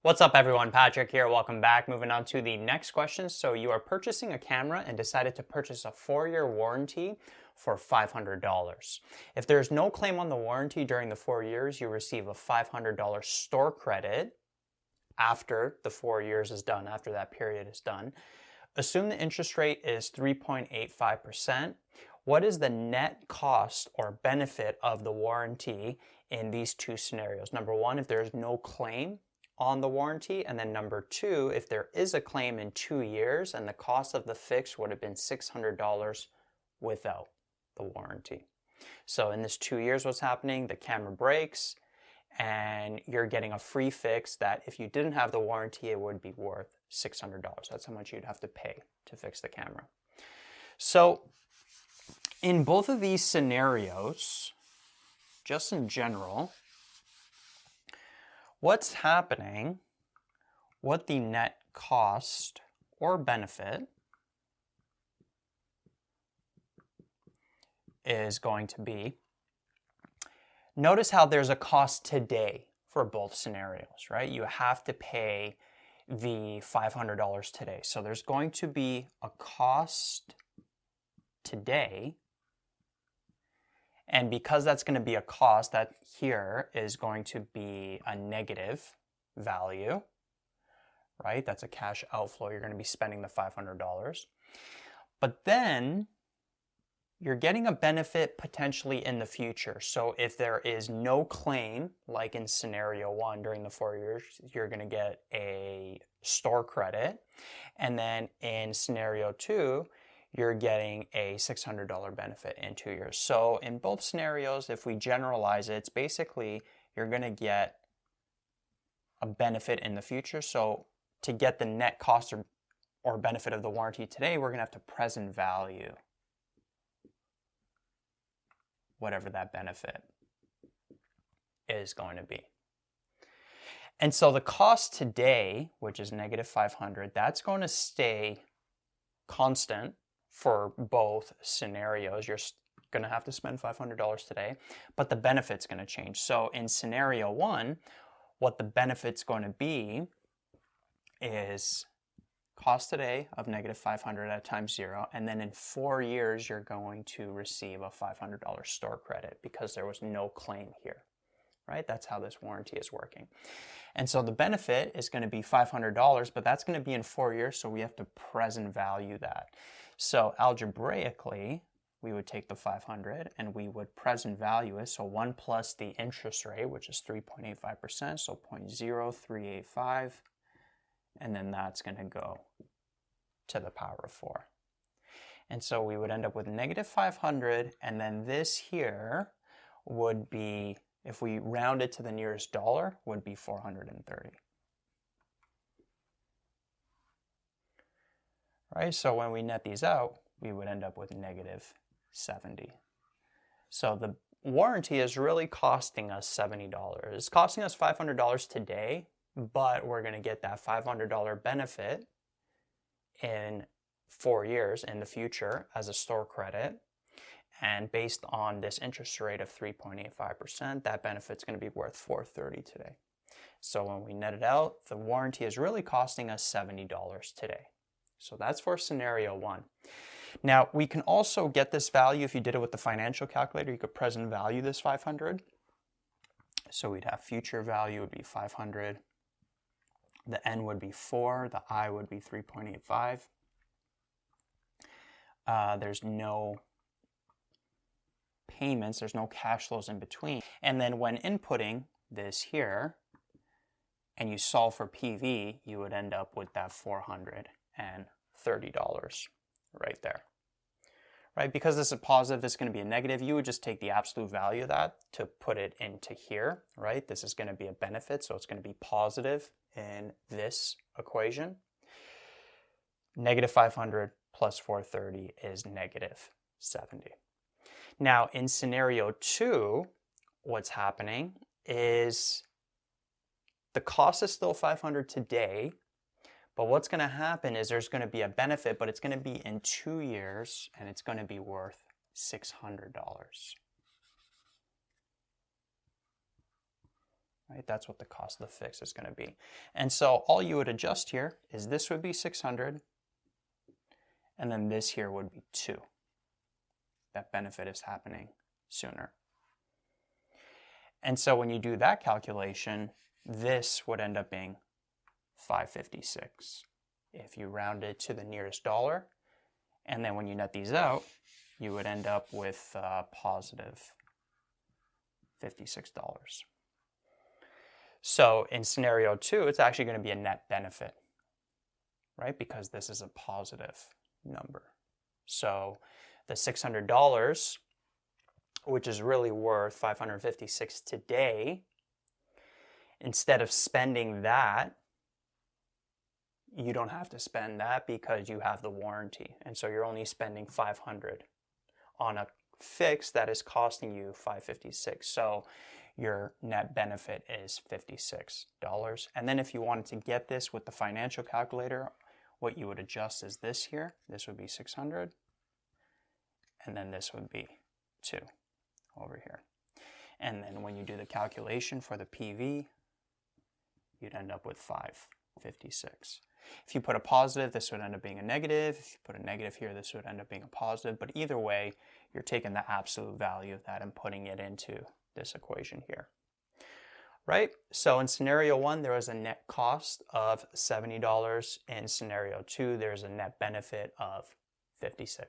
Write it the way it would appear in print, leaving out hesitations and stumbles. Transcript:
What's up everyone, Patrick here, welcome back. Moving on to the next question. So you are purchasing a camera and decided to purchase a 4-year warranty for $500. If there's no claim on the warranty during the 4 years, you receive a $500 store credit after the 4 years is done, after that period is done. Assume the interest rate is 3.85%. What is the net cost or benefit of the warranty in these two scenarios? Number one, if there's no claim on the warranty, and then number two, if there is a claim in 2 years and the cost of the fix would have been $600 without the warranty. So in this 2 years, what's happening? The camera breaks and you're getting a free fix that if you didn't have the warranty, it would be worth $600. That's how much you'd have to pay to fix the camera. So in both of these scenarios, just in general, what's happening, what the net cost or benefit is going to be. Notice how there's a cost today for both scenarios, right? You have to pay the $500 today. So there's going to be a cost today. And because that's going to be a cost, that here is going to be a negative value, right? That's a cash outflow. You're going to be spending the $500. But then you're getting a benefit potentially in the future. So if there is no claim, like in scenario one during the 4 years, you're going to get a store credit. And then in scenario two, you're getting a $600 benefit in 2 years. So in both scenarios, if we generalize it, it's basically you're going to get a benefit in the future. So to get the net cost or benefit of the warranty today, we're going to have to present value whatever that benefit is going to be. And so the cost today, which is negative $500, that's going to stay constant for both scenarios. You're going to have to spend $500 today, but the benefit's going to change. So in scenario one, what the benefit's going to be is cost today of negative $500 at times 0, and then in 4 years you're going to receive a $500 store credit because there was no claim here, right? That's how this warranty is working. And so the benefit is going to be $500, but that's going to be in 4 years, so we have to present value that. So algebraically, we would take the 500 and we would present value it. So 1 plus the interest rate, which is 3.85%, so 0.0385, and then that's going to go to the power of 4. And so we would end up with negative 500, and then this here would be, if we round it to the nearest dollar, would be 430. Right, so when we net these out, we would end up with negative 70. So the warranty is really costing us $70. It's costing us $500 today, but we're going to get that $500 benefit in 4 years in the future as a store credit. And based on this interest rate of 3.85%, that benefit's going to be worth $430 today. So when we net it out, the warranty is really costing us $70 today. So that's for scenario one. Now, we can also get this value if you did it with the financial calculator. You could present value this 500. So we'd have future value would be 500. The N would be 4. The I would be 3.85. There's no payments. There's no cash flows in between. And then when inputting this here, and you solve for PV, you would end up with that $430 right there. Right? Because this is positive, this is going to be a negative, you would just take the absolute value of that to put it into here, right? This is going to be a benefit, so it's going to be positive in this equation. Negative 500 plus 430 is negative 70. Now, in scenario two, what's happening is the cost is still 500 today, but what's going to happen is there's going to be a benefit, but it's going to be in 2 years, and it's going to be worth $600. right? That's what the cost of the fix is going to be. And so all you would adjust here is this would be 600, and then this here would be 2. That benefit is happening sooner. And so when you do that calculation, this would end up being 556 if you round it to the nearest dollar. And then when you net these out, you would end up with positive $56. So in scenario 2, it's actually going to be a net benefit, right? Because this is a positive number. So the $600, which is really worth $556 today, instead of spending that, you don't have to spend that because you have the warranty. And so you're only spending $500 on a fix that is costing you $556. So your net benefit is $56. And then if you wanted to get this with the financial calculator, what you would adjust is this here. This would be 600. And then this would be 2 over here. And then when you do the calculation for the PV, you'd end up with 556. If you put a positive, this would end up being a negative. If you put a negative here, this would end up being a positive. But either way, you're taking the absolute value of that and putting it into this equation here. Right? So in scenario 1, there was a net cost of $70. In scenario 2, there's a net benefit of $56.